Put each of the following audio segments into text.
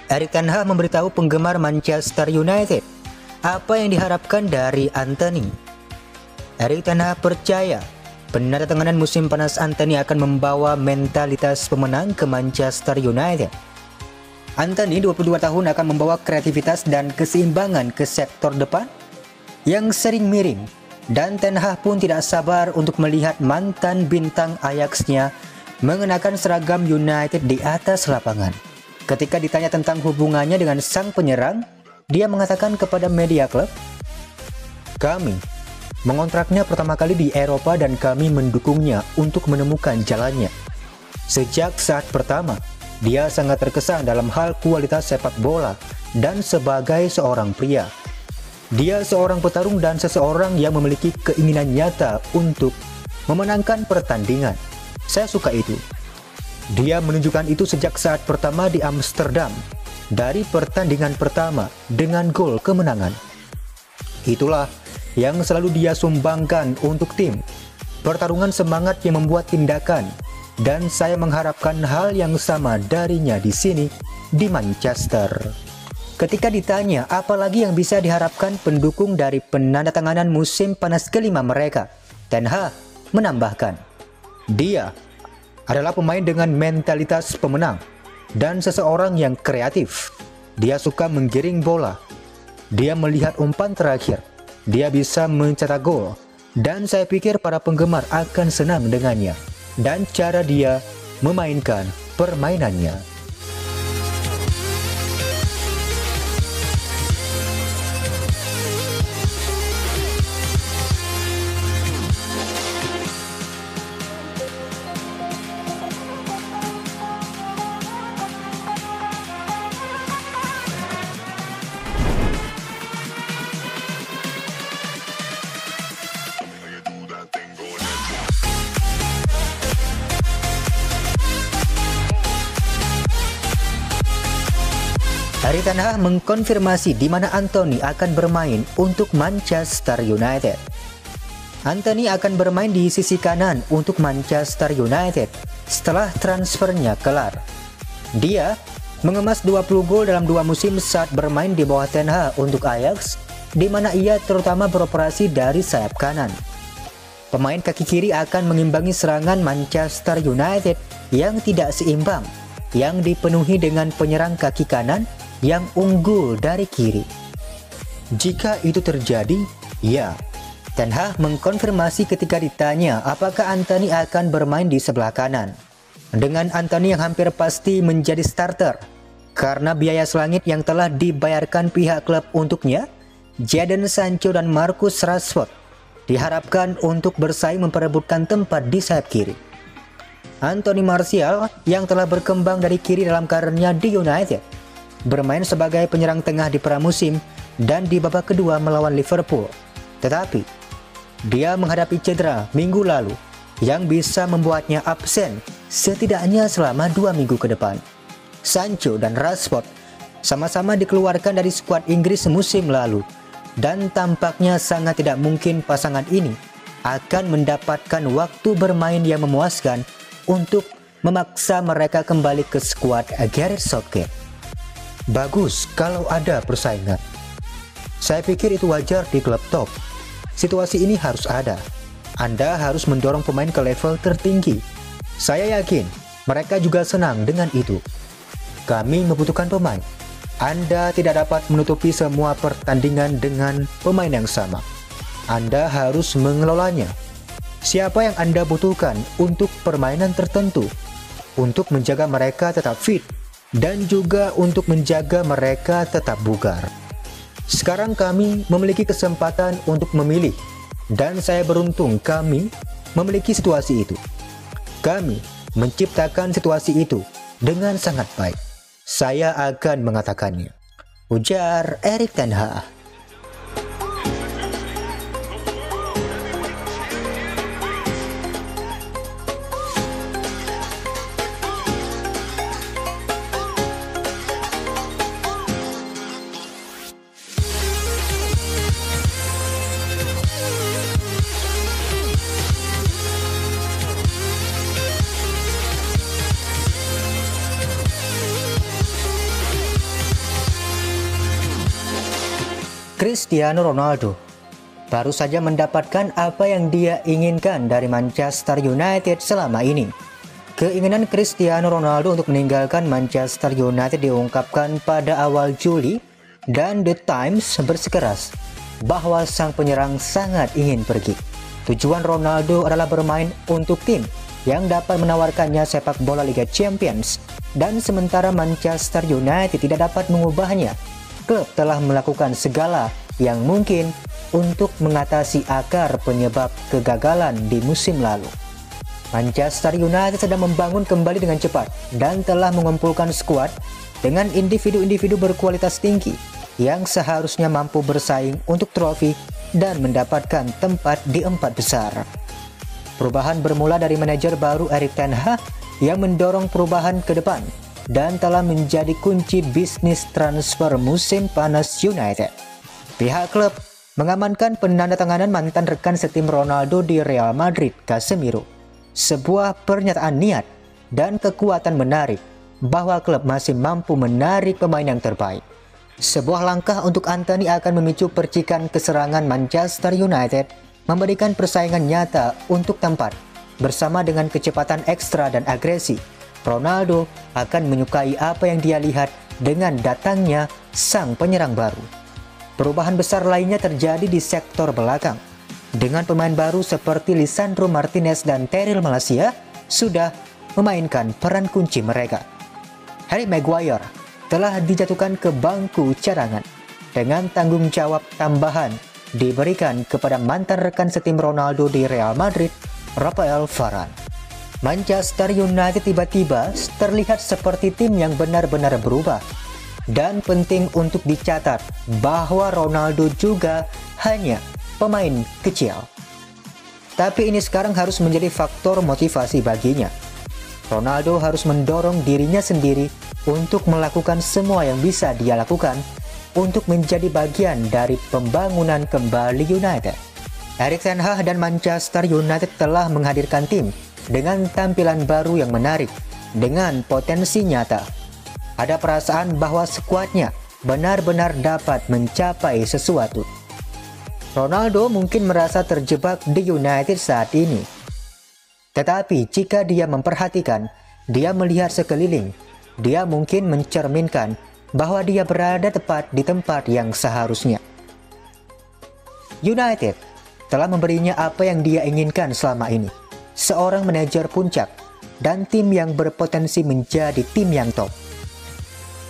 Erik ten Hag memberitahu penggemar Manchester United apa yang diharapkan dari Antony. Erik ten Hag percaya penandatanganan musim panas Antony akan membawa mentalitas pemenang ke Manchester United. Antony 22 tahun akan membawa kreativitas dan keseimbangan ke sektor depan yang sering miring, dan Ten Hag pun tidak sabar untuk melihat mantan bintang Ajax-nya mengenakan seragam United di atas lapangan. Ketika ditanya tentang hubungannya dengan sang penyerang, dia mengatakan kepada media klub, "Kami mengontraknya pertama kali di Eropa dan kami mendukungnya untuk menemukan jalannya. Sejak saat pertama, dia sangat terkesan dalam hal kualitas sepak bola dan sebagai seorang pria. Dia seorang petarung dan seseorang yang memiliki keinginan nyata untuk memenangkan pertandingan. Saya suka itu. Dia menunjukkan itu sejak saat pertama di Amsterdam, dari pertandingan pertama dengan gol kemenangan. Itulah yang selalu dia sumbangkan untuk tim. Pertarungan semangat yang membuat tindakan, dan saya mengharapkan hal yang sama darinya di sini, di Manchester." Ketika ditanya apa lagi yang bisa diharapkan pendukung dari penandatanganan musim panas kelima mereka, Ten Hag menambahkan, "Dia adalah pemain dengan mentalitas pemenang dan seseorang yang kreatif. Dia suka menggiring bola. Dia melihat umpan terakhir. Dia bisa mencetak gol, dan saya pikir para penggemar akan senang dengannya dan cara dia memainkan permainannya." Erik ten Hag mengkonfirmasi di mana Antony akan bermain untuk Manchester United. Antony akan bermain di sisi kanan untuk Manchester United setelah transfernya kelar. Dia mengemas 20 gol dalam 2 musim saat bermain di bawah Ten Hag untuk Ajax, di mana ia terutama beroperasi dari sayap kanan. Pemain kaki kiri akan mengimbangi serangan Manchester United yang tidak seimbang, yang dipenuhi dengan penyerang kaki kanan yang unggul dari kiri. Jika itu terjadi, ya, Ten Hag mengkonfirmasi ketika ditanya apakah Antony akan bermain di sebelah kanan. Dengan Antony yang hampir pasti menjadi starter karena biaya selangit yang telah dibayarkan pihak klub untuknya, Jadon Sancho dan Marcus Rashford diharapkan untuk bersaing memperebutkan tempat di sayap kiri. Anthony Martial yang telah berkembang dari kiri dalam karirnya di United bermain sebagai penyerang tengah di pramusim dan di babak kedua melawan Liverpool. Tetapi dia menghadapi cedera minggu lalu yang bisa membuatnya absen setidaknya selama 2 minggu ke depan. Sancho dan Rashford sama-sama dikeluarkan dari skuad Inggris musim lalu, dan tampaknya sangat tidak mungkin pasangan ini akan mendapatkan waktu bermain yang memuaskan untuk memaksa mereka kembali ke skuad Gareth Southgate. Bagus kalau ada persaingan. Saya pikir itu wajar di klub top. Situasi ini harus ada. Anda harus mendorong pemain ke level tertinggi. Saya yakin mereka juga senang dengan itu. Kami membutuhkan pemain. Anda tidak dapat menutupi semua pertandingan dengan pemain yang sama. Anda harus mengelolanya. Siapa yang Anda butuhkan untuk permainan tertentu, untuk menjaga mereka tetap fit, dan juga untuk menjaga mereka tetap bugar. Sekarang kami memiliki kesempatan untuk memilih, dan saya beruntung kami memiliki situasi itu. Kami menciptakan situasi itu dengan sangat baik. Saya akan mengatakannya, ujar Erik ten Hag. Cristiano Ronaldo baru saja mendapatkan apa yang dia inginkan dari Manchester United selama ini. Keinginan Cristiano Ronaldo untuk meninggalkan Manchester United diungkapkan pada awal Juli, dan The Times bersikeras bahwa sang penyerang sangat ingin pergi. Tujuan Ronaldo adalah bermain untuk tim yang dapat menawarkannya sepak bola Liga Champions, dan sementara Manchester United tidak dapat mengubahnya, klub telah melakukan segala yang mungkin untuk mengatasi akar penyebab kegagalan di musim lalu. Manchester United sedang membangun kembali dengan cepat dan telah mengumpulkan skuad dengan individu-individu berkualitas tinggi yang seharusnya mampu bersaing untuk trofi dan mendapatkan tempat di 4 besar. Perubahan bermula dari manajer baru Erik ten Hag yang mendorong perubahan ke depan dan telah menjadi kunci bisnis transfer musim panas United. Pihak klub mengamankan penandatanganan mantan rekan setim Ronaldo di Real Madrid, Casemiro. Sebuah pernyataan niat dan kekuatan menarik bahwa klub masih mampu menarik pemain yang terbaik. Sebuah langkah untuk Antony akan memicu percikan keserangan Manchester United, memberikan persaingan nyata untuk tempat. Bersama dengan kecepatan ekstra dan agresi, Ronaldo akan menyukai apa yang dia lihat dengan datangnya sang penyerang baru. Perubahan besar lainnya terjadi di sektor belakang. Dengan pemain baru seperti Lisandro Martinez dan Tyrell Malacia sudah memainkan peran kunci mereka. Harry Maguire telah dijatuhkan ke bangku cadangan dengan tanggung jawab tambahan diberikan kepada mantan rekan setim Ronaldo di Real Madrid, Rafael Varane. Manchester United tiba-tiba terlihat seperti tim yang benar-benar berubah. Dan penting untuk dicatat bahwa Ronaldo juga hanya pemain kecil. Tapi ini sekarang harus menjadi faktor motivasi baginya. Ronaldo harus mendorong dirinya sendiri untuk melakukan semua yang bisa dia lakukan untuk menjadi bagian dari pembangunan kembali United. Erik ten Hag dan Manchester United telah menghadirkan tim dengan tampilan baru yang menarik dengan potensi nyata. Ada perasaan bahwa skuadnya benar-benar dapat mencapai sesuatu. Ronaldo mungkin merasa terjebak di United saat ini. Tetapi jika dia memperhatikan, dia melihat sekeliling, dia mungkin mencerminkan bahwa dia berada tepat di tempat yang seharusnya. United telah memberinya apa yang dia inginkan selama ini. Seorang manajer puncak dan tim yang berpotensi menjadi tim yang top.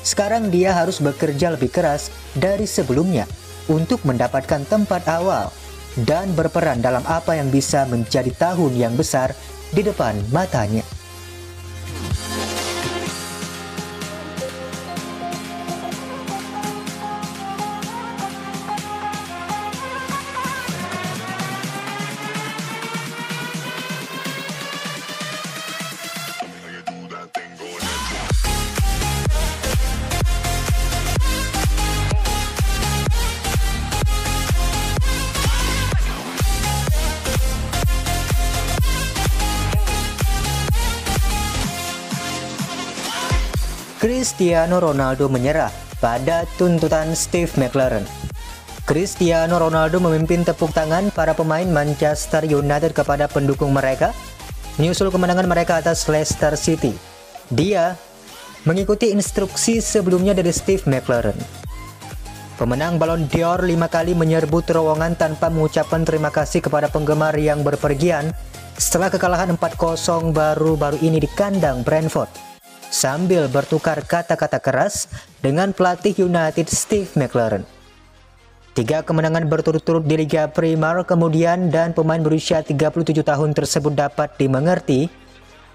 Sekarang dia harus bekerja lebih keras dari sebelumnya untuk mendapatkan tempat awal dan berperan dalam apa yang bisa menjadi tahun yang besar di depan matanya. Cristiano Ronaldo menyerah pada tuntutan Steve McLaren. Cristiano Ronaldo memimpin tepuk tangan para pemain Manchester United kepada pendukung mereka menyusul kemenangan mereka atas Leicester City. Dia mengikuti instruksi sebelumnya dari Steve McLaren. Pemenang Ballon d'Or 5 kali menyerbu terowongan tanpa mengucapkan terima kasih kepada penggemar yang berpergian setelah kekalahan 4-0 baru-baru ini di kandang Brentford, sambil bertukar kata-kata keras dengan pelatih United Steve McLaren. 3 kemenangan berturut-turut di Liga Premier kemudian dan pemain berusia 37 tahun tersebut dapat dimengerti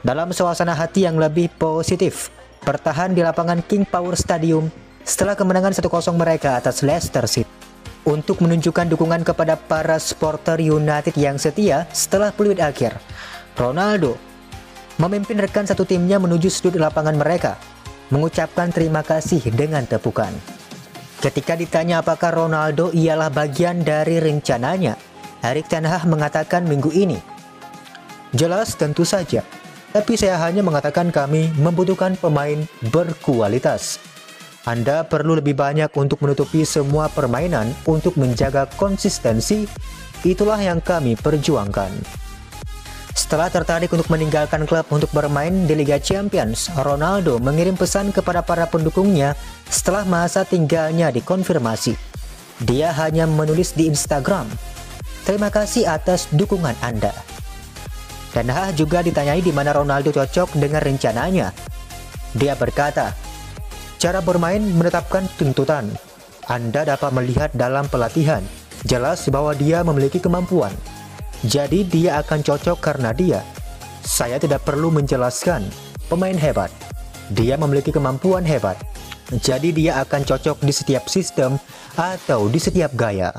dalam suasana hati yang lebih positif bertahan di lapangan King Power Stadium setelah kemenangan 1-0 mereka atas Leicester City. Untuk menunjukkan dukungan kepada para supporter United yang setia setelah peluit akhir, Ronaldo memimpin rekan satu timnya menuju sudut lapangan mereka, mengucapkan terima kasih dengan tepukan. Ketika ditanya apakah Ronaldo ialah bagian dari rencananya, Erik ten Hag mengatakan minggu ini, "Jelas tentu saja, tapi saya hanya mengatakan kami membutuhkan pemain berkualitas. Anda perlu lebih banyak untuk menutupi semua permainan untuk menjaga konsistensi. Itulah yang kami perjuangkan. Setelah tertarik untuk meninggalkan klub untuk bermain di Liga Champions, Ronaldo mengirim pesan kepada para pendukungnya setelah masa tinggalnya dikonfirmasi. Dia hanya menulis di Instagram, "Terima kasih atas dukungan Anda." Ten Hag juga ditanyai di mana Ronaldo cocok dengan rencananya. Dia berkata, "Cara bermain menetapkan tuntutan. Anda dapat melihat dalam pelatihan, jelas bahwa dia memiliki kemampuan. Jadi dia akan cocok karena dia. Saya tidak perlu menjelaskan, pemain hebat. Dia memiliki kemampuan hebat. Jadi dia akan cocok di setiap sistem atau di setiap gaya."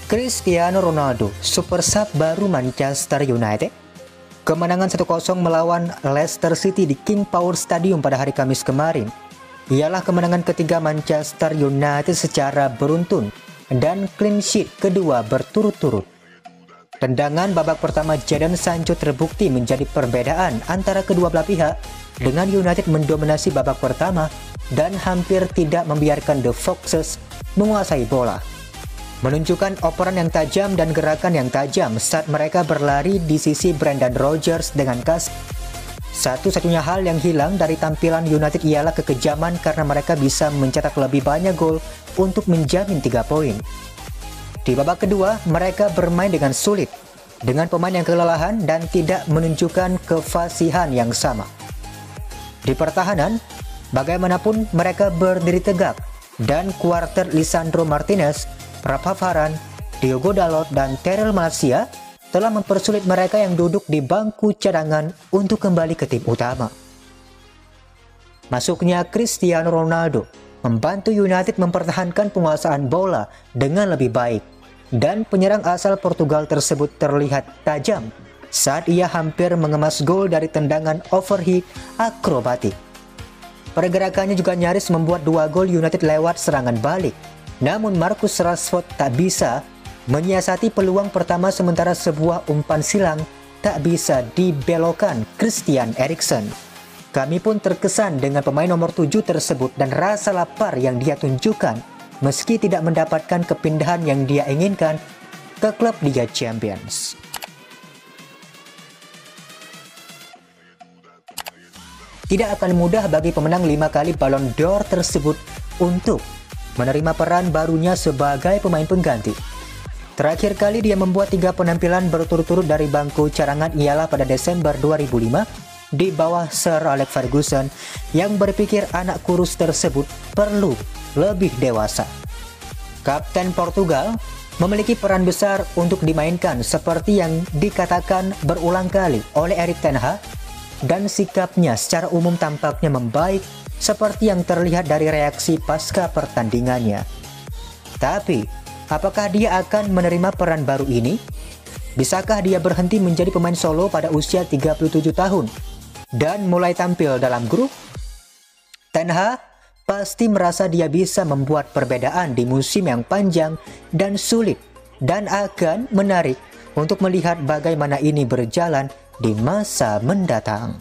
Cristiano Ronaldo, super sub baru Manchester United. Kemenangan 1-0 melawan Leicester City di King Power Stadium pada hari Kamis kemarin ialah kemenangan ketiga Manchester United secara beruntun dan clean sheet kedua berturut-turut. Tendangan babak pertama Jadon Sancho terbukti menjadi perbedaan antara kedua belah pihak, dengan United mendominasi babak pertama dan hampir tidak membiarkan The Foxes menguasai bola, menunjukkan operan yang tajam dan gerakan yang tajam saat mereka berlari di sisi Brendan Rodgers dengan kas. Satu-satunya hal yang hilang dari tampilan United ialah kekejaman karena mereka bisa mencetak lebih banyak gol untuk menjamin 3 poin. Di babak kedua, mereka bermain dengan sulit, dengan pemain yang kelelahan dan tidak menunjukkan kefasihan yang sama. Di pertahanan, bagaimanapun mereka berdiri tegak, dan kuartet Lisandro Martinez, Rafa Varane, Diogo Dalot, dan Tyrell Malacia telah mempersulit mereka yang duduk di bangku cadangan untuk kembali ke tim utama. Masuknya Cristiano Ronaldo membantu United mempertahankan penguasaan bola dengan lebih baik, dan penyerang asal Portugal tersebut terlihat tajam saat ia hampir mengemas gol dari tendangan overhead akrobatik. Pergerakannya juga nyaris membuat 2 gol United lewat serangan balik. Namun Marcus Rashford tak bisa menyiasati peluang pertama, sementara sebuah umpan silang tak bisa dibelokkan Christian Eriksen. Kami pun terkesan dengan pemain nomor 7 tersebut dan rasa lapar yang dia tunjukkan meski tidak mendapatkan kepindahan yang dia inginkan ke klub Liga Champions. Tidak akan mudah bagi pemenang 5 kali Ballon d'Or tersebut untuk menerima peran barunya sebagai pemain pengganti. Terakhir kali dia membuat 3 penampilan berturut-turut dari bangku cadangan ialah pada Desember 2005 di bawah Sir Alex Ferguson yang berpikir anak kurus tersebut perlu lebih dewasa. Kapten Portugal memiliki peran besar untuk dimainkan seperti yang dikatakan berulang kali oleh Erik ten Hag, dan sikapnya secara umum tampaknya membaik seperti yang terlihat dari reaksi pasca pertandingannya. Tapi, apakah dia akan menerima peran baru ini? Bisakah dia berhenti menjadi pemain solo pada usia 37 tahun dan mulai tampil dalam grup? Ten Hag pasti merasa dia bisa membuat perbedaan di musim yang panjang dan sulit, dan akan menarik untuk melihat bagaimana ini berjalan di masa mendatang.